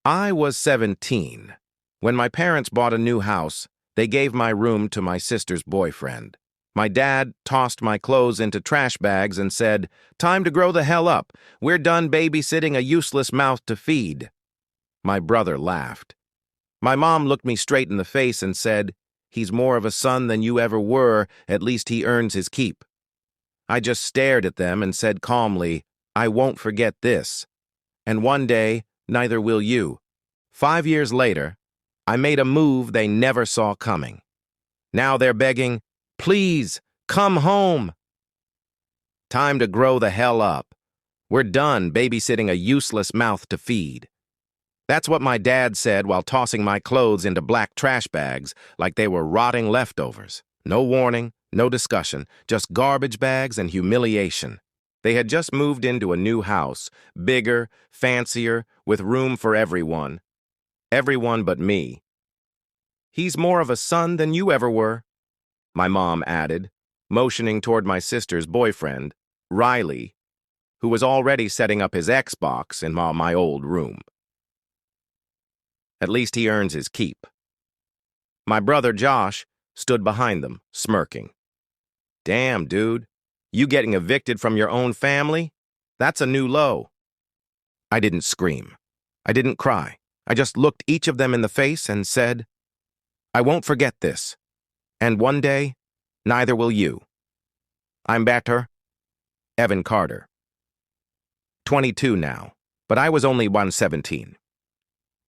I was 17. When my parents bought a new house, they gave my room to my sister's boyfriend. My dad tossed my clothes into trash bags and said, "Time to grow the hell up. We're done babysitting a useless mouth to feed." My brother laughed. My mom looked me straight in the face and said, "He's more of a son than you ever were, at least he earns his keep." I just stared at them and said calmly, "I won't forget this. And one day, neither will you." 5 years later, I made a move they never saw coming. Now they're begging, "Please, come home." Time to grow the hell up. We're done babysitting a useless mouth to feed. That's what my dad said while tossing my clothes into black trash bags like they were rotting leftovers. No warning, no discussion, just garbage bags and humiliation. They had just moved into a new house, bigger, fancier, with room for everyone. Everyone but me. "He's more of a son than you ever were," my mom added, motioning toward my sister's boyfriend, Riley, who was already setting up his Xbox in my old room. At least he earns his keep. My brother Josh stood behind them, smirking. "Damn, dude, you getting evicted from your own family? That's a new low." I didn't scream. I didn't cry. I just looked each of them in the face and said, "I won't forget this. And one day, neither will you." I'm better. Evan Carter. 22 now, but I was only 117.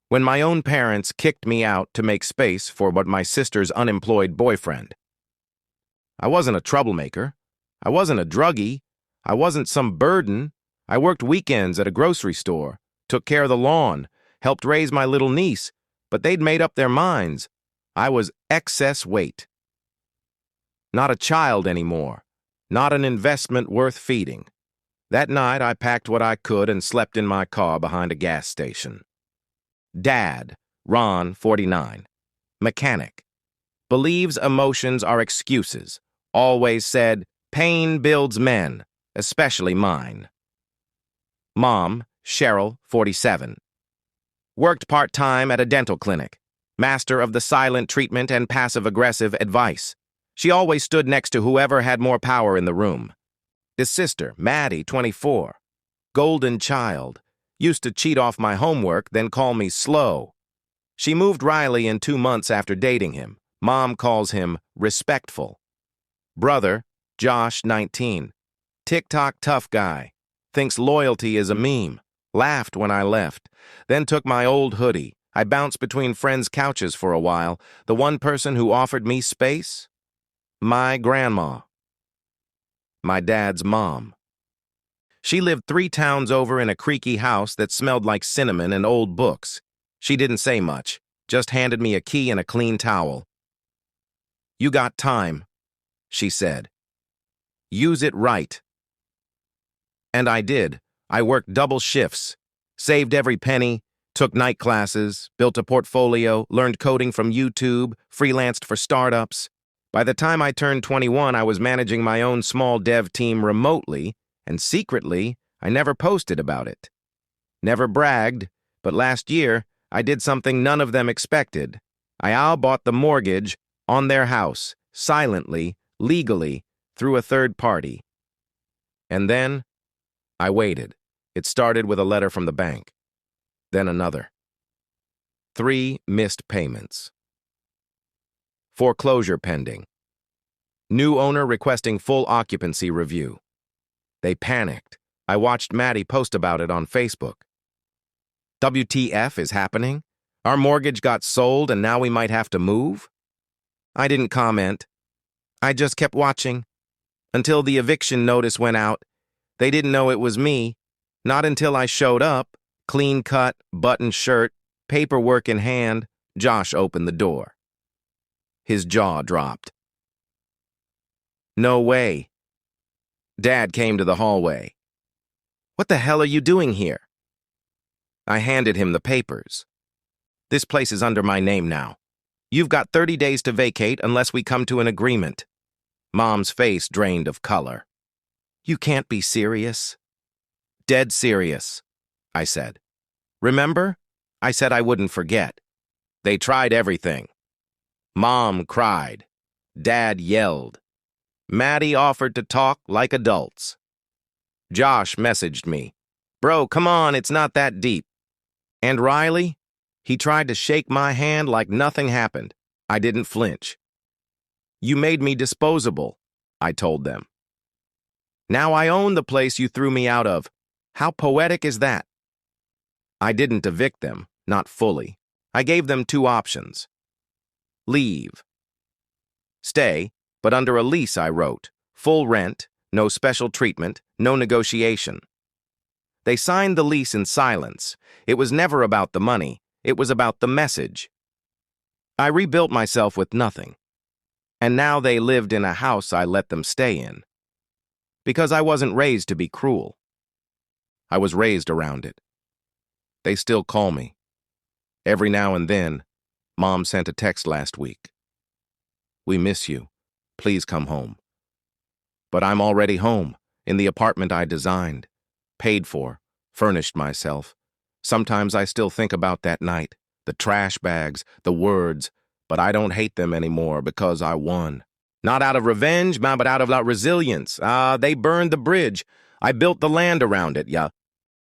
When my own parents kicked me out to make space for what my sister's unemployed boyfriend. I wasn't a troublemaker. I wasn't a druggie. I wasn't some burden. I worked weekends at a grocery store, took care of the lawn, helped raise my little niece, but they'd made up their minds. I was excess weight. Not a child anymore. Not an investment worth feeding. That night, I packed what I could and slept in my car behind a gas station. Dad, Ron, 49. Mechanic. Believes emotions are excuses. Always said, "Pain builds men, especially mine." Mom, Cheryl, 47. Worked part-time at a dental clinic. Master of the silent treatment and passive-aggressive advice. She always stood next to whoever had more power in the room. His sister, Maddie, 24. Golden child. Used to cheat off my homework, then call me slow. She moved Riley in 2 months after dating him. Mom calls him respectful. Brother, Josh, 19. TikTok tough guy. Thinks loyalty is a meme. Laughed when I left. Then took my old hoodie. I bounced between friends' couches for a while. The one person who offered me space? My grandma. My dad's mom. She lived 3 towns over in a creaky house that smelled like cinnamon and old books. She didn't say much, just handed me a key and a clean towel. "You got time," she said. "Use it right." And I did. I worked double shifts, saved every penny, took night classes, built a portfolio, learned coding from YouTube, freelanced for startups. By the time I turned 21, I was managing my own small dev team remotely, and secretly, I never posted about it. Never bragged, but last year, I did something none of them expected. I bought the mortgage on their house, silently, legally, through a third party. And then, I waited. It started with a letter from the bank. Then another. 3 missed payments. Foreclosure pending. New owner requesting full occupancy review. They panicked. I watched Maddie post about it on Facebook. WTF is happening? Our mortgage got sold and now we might have to move? I didn't comment. I just kept watching. Until the eviction notice went out. They didn't know it was me. Not until I showed up, clean cut, buttoned shirt, paperwork in hand, Josh opened the door. His jaw dropped. "No way." Dad came to the hallway. "What the hell are you doing here?" I handed him the papers. "This place is under my name now. You've got 30 days to vacate unless we come to an agreement." Mom's face drained of color. "You can't be serious." "Dead serious," I said. "Remember? I said I wouldn't forget. They tried everything. Mom cried. Dad yelled. Maddie offered to talk like adults. Josh messaged me. Bro, come on, it's not that deep. And Riley? He tried to shake my hand like nothing happened. I didn't flinch. You made me disposable, I told them. Now I own the place you threw me out of. How poetic is that? I didn't evict them, not fully. I gave them two options. Leave. Stay, but under a lease I wrote. Full rent, no special treatment, no negotiation. They signed the lease in silence. It was never about the money. It was about the message. I rebuilt myself with nothing. And now they lived in a house I let them stay in. Because I wasn't raised to be cruel. I was raised around it. They still call me. Every now and then, Mom sent a text last week. We miss you. Please come home. But I'm already home, in the apartment I designed, paid for, furnished myself. Sometimes I still think about that night, the trash bags, the words, but I don't hate them anymore because I won. Not out of revenge, but out of resilience. They burned the bridge. I built the land around it, yeah.